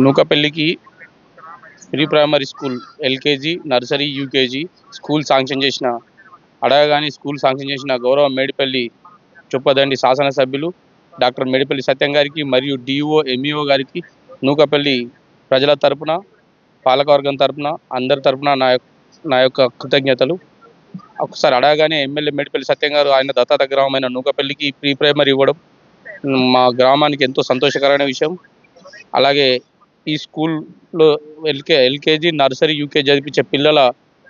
నూకపల్లికి pre primary school LKG nursery UKG school sanction చేసిన అడగగానే school sanction చేసిన గౌరవ మేడిపల్లి చొప్పదండి శాసనసభ్యులు డాక్టర్ మేడిపల్లి సత్యం గారికి మరియు డిఓ ఎంఈఓ గారికి నూకపల్లి ప్రజల తరపున పాలకవర్గం తరపున అందరి తరపున నా యొక్క కృతజ్ఞతలు. ఒకసారి అడగగానే ఎమ్మెల్యే మేడిపల్లి సత్యం గారు ఆయన దత్తాత గ్రామమైన నూకపల్లికి ప్రీ ప్రైమరీ ఇవ్వడం మా గ్రామానికి ఎంతో సంతోషకరమైన విషయం. అలాగే ఈ స్కూల్లో ఎల్కేజీ నర్సరీ యూకేజీ చదివించే పిల్లల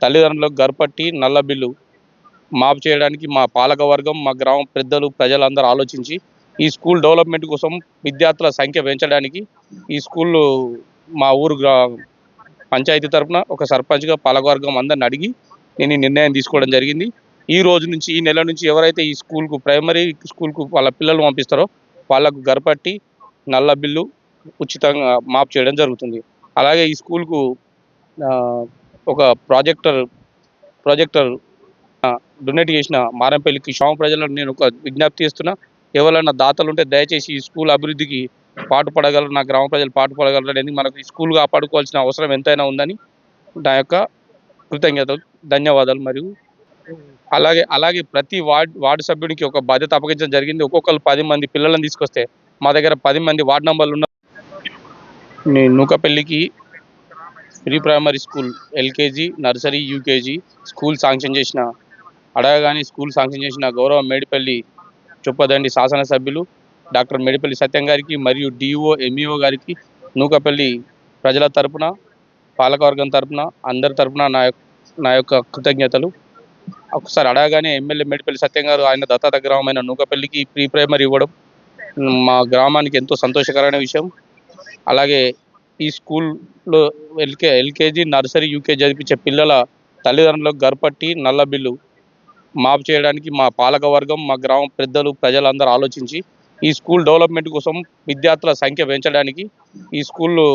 తల్లిదండ్రులకు గర్పట్టి నల్ల బిల్లు మాఫ్ చేయడానికి మా పాలక వర్గం మా గ్రామ పెద్దలు ప్రజలందరూ ఆలోచించి ఈ స్కూల్ డెవలప్మెంట్ కోసం విద్యార్థుల సంఖ్య పెంచడానికి ఈ స్కూల్లో మా ఊరు పంచాయతీ తరఫున ఒక సర్పంచ్గా పాలకవర్గం అందరిని అడిగి నేను ఈ నిర్ణయం తీసుకోవడం జరిగింది. ఈ రోజు నుంచి ఈ నెల నుంచి ఎవరైతే ఈ స్కూల్కు ప్రైమరీ స్కూల్కు వాళ్ళ పిల్లలు పంపిస్తారో వాళ్ళకు గర్పట్టి నల్ల బిల్లు ఉచితంగా మాఫ్ చేయడం జరుగుతుంది. అలాగే ఈ స్కూల్కు ఒక ప్రాజెక్టర్ డొనేట్ చేసిన మారంపల్లికి క్షేమ ప్రజలను నేను ఒక విజ్ఞప్తి చేస్తున్నా. ఎవరైనా దాతలు ఉంటే దయచేసి ఈ స్కూల్ అభివృద్ధికి పాటుపడగలరు, నా గ్రామ ప్రజలు పాటుపడగలరు అనేది మనకు ఈ స్కూల్ కాపాడుకోవాల్సిన అవసరం ఎంతైనా ఉందని నా యొక్క కృతజ్ఞతలు, ధన్యవాదాలు. మరియు అలాగే ప్రతి వార్డు సభ్యుడికి ఒక బాధ్యత అప్పగించడం జరిగింది. ఒక్కొక్కరు 10 మంది పిల్లలను తీసుకొస్తే మా దగ్గర 10 మంది వార్డు నంబర్లు ఉన్న నూకపల్లికి pre primary school LKG nursery UKG school sanction చేసిన అడగగానే స్కూల్ శాంక్షన్ చేసిన గౌరవ మేడిపల్లి చొప్పదండి శాసనసభ్యులు డాక్టర్ మేడిపల్లి సత్యం గారికి మరియు డిఓ ఎంఈఓ గారికి నూకపల్లి ప్రజల తరపున పాలకవర్గం తరపున అందరి తరపున నా యొక్క కృతజ్ఞతలు. ఒకసారి అడగగానే ఎమ్మెల్యే మేడిపల్లి సత్యం గారు ఆయన దత్తాత గ్రామమైన నూకపల్లికి ప్రీ ప్రైమరీ ఇవ్వడం మా గ్రామానికి ఎంతో సంతోషకరమైన విషయం. అలాగే ఈ స్కూల్లో ఎల్కేజీ నర్సరీ యూకేజీ చదివించే పిల్లల తల్లిదండ్రులకు గర్పట్టి నల్ల బిల్లు మాఫ్ చేయడానికి మా పాలక వర్గం మా గ్రామ పెద్దలు ప్రజలందరూ ఆలోచించి ఈ స్కూల్ డెవలప్మెంట్ కోసం విద్యార్థుల సంఖ్య పెంచడానికి ఈ స్కూల్లో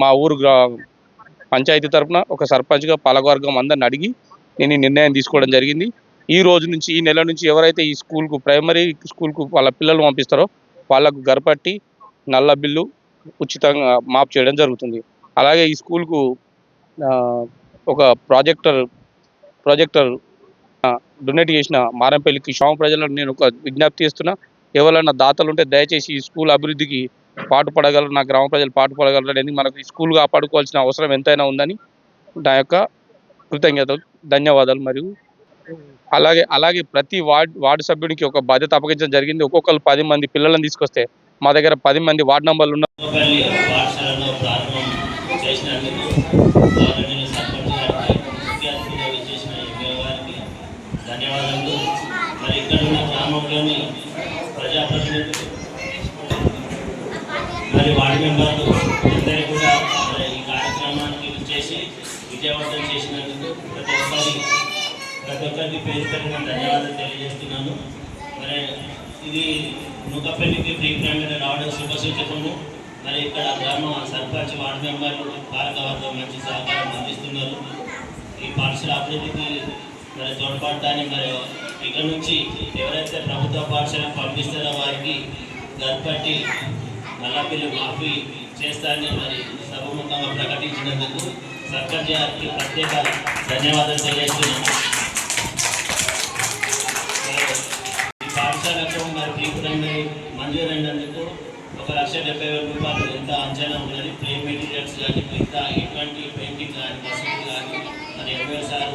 మా ఊరు పంచాయతీ తరఫున ఒక సర్పంచ్గా పాలకవర్గం అందరిని అడిగి నేను ఈ నిర్ణయం తీసుకోవడం జరిగింది. ఈ రోజు నుంచి ఈ నెల నుంచి ఎవరైతే ఈ స్కూల్కు ప్రైమరీ స్కూల్కు వాళ్ళ పిల్లలు పంపిస్తారో వాళ్ళకు గర్పట్టి నల్ల బిల్లు ఉచితంగా మాఫ్ చేయడం జరుగుతుంది. అలాగే ఈ స్కూల్కు ఒక ప్రాజెక్టర్ డొనేట్ చేసిన మారంపల్లికి క్షేమ ప్రజలను నేను ఒక విజ్ఞప్తి చేస్తున్నా. ఎవరైనా దాతలు ఉంటే దయచేసి ఈ స్కూల్ అభివృద్ధికి పాటుపడగలరు, నా గ్రామ ప్రజలు పాటుపడగలరు అనేది మనకు ఈ స్కూల్ కాపాడుకోవాల్సిన అవసరం ఎంతైనా ఉందని నా యొక్క కృతజ్ఞతలు, ధన్యవాదాలు. మరియు అలాగే ప్రతి వార్డు సభ్యుడికి ఒక బాధ్యత అప్పగించడం జరిగింది. ఒక్కొక్కరు 10 మంది పిల్లలను తీసుకొస్తే మా దగ్గర 10 మంది వార్డు నంబర్లు ఉన్న ధన్యవాదాలు. మరి ఇక్కడ ఉన్న గ్రామంలోని ప్రజాప్రతినిధులు మరి వార్డు మెంబర్లు అందరూ కూడా ఈ కార్యక్రమానికి చేసి విజయవంతం చేసినందుకు ప్రతి ఒక్కరికి పేరు పెట్టిన ధన్యవాదాలు తెలియజేస్తున్నాను. మరి ఇది నూకపల్లికి ప్రీ ప్రైమరీ రావడం శుభసూచకము. మరి ఇక్కడ గ్రామ సర్పంచ్ వార్డు మెంబర్లు పాలకవర్గం మంచి సహకారం అందిస్తున్నారు. ఈ పాఠశాల అభివృద్ధికి మరి తోడ్పడటానికి మరి ఇక్కడ నుంచి ఎవరైతే ప్రభుత్వ పాఠశాలకు పంపిస్తారో వారికి గర్పట్టి నల్ల బిల్లు మాఫీ చేస్తారని మరి సభముఖంగా ప్రకటించినందుకు సర్పంచ్ గారికి ప్రత్యేక ధన్యవాదాలు తెలియజేస్తున్నాను. ఈ పాఠశాలకు మరి ప్రీ ప్రైమరీ మంజూరైనందుకు 1,70,000 రూపాయలు ఎంత అంచనా ఉన్నది. ప్రీ మెటీరియల్స్ కానీ మిగతా ఎటువంటి పెయింటింగ్ కానీ వసతులు కానీ మరి సార్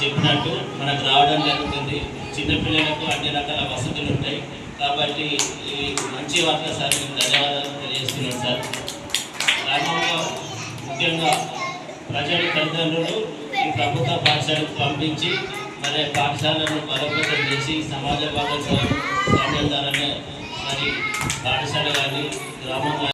చెప్పినట్టు మనకు రావడం జరుగుతుంది. చిన్నపిల్లలకు అన్ని రకాల వసతులు ఉంటాయి కాబట్టి ఈ మంచి వార్త సార్ మీకు ధన్యవాదాలు తెలియజేస్తున్నాను సార్. గ్రామంలో ముఖ్యంగా ప్రజలు తల్లిదండ్రులు ఈ ప్రభుత్వ పాఠశాలకు పంపించి మరి పాఠశాలను బలోపేతం చేసి సమాజ భాగస్వామ్యం ద్వారానే మరి పాఠశాల కానీ గ్రామంలో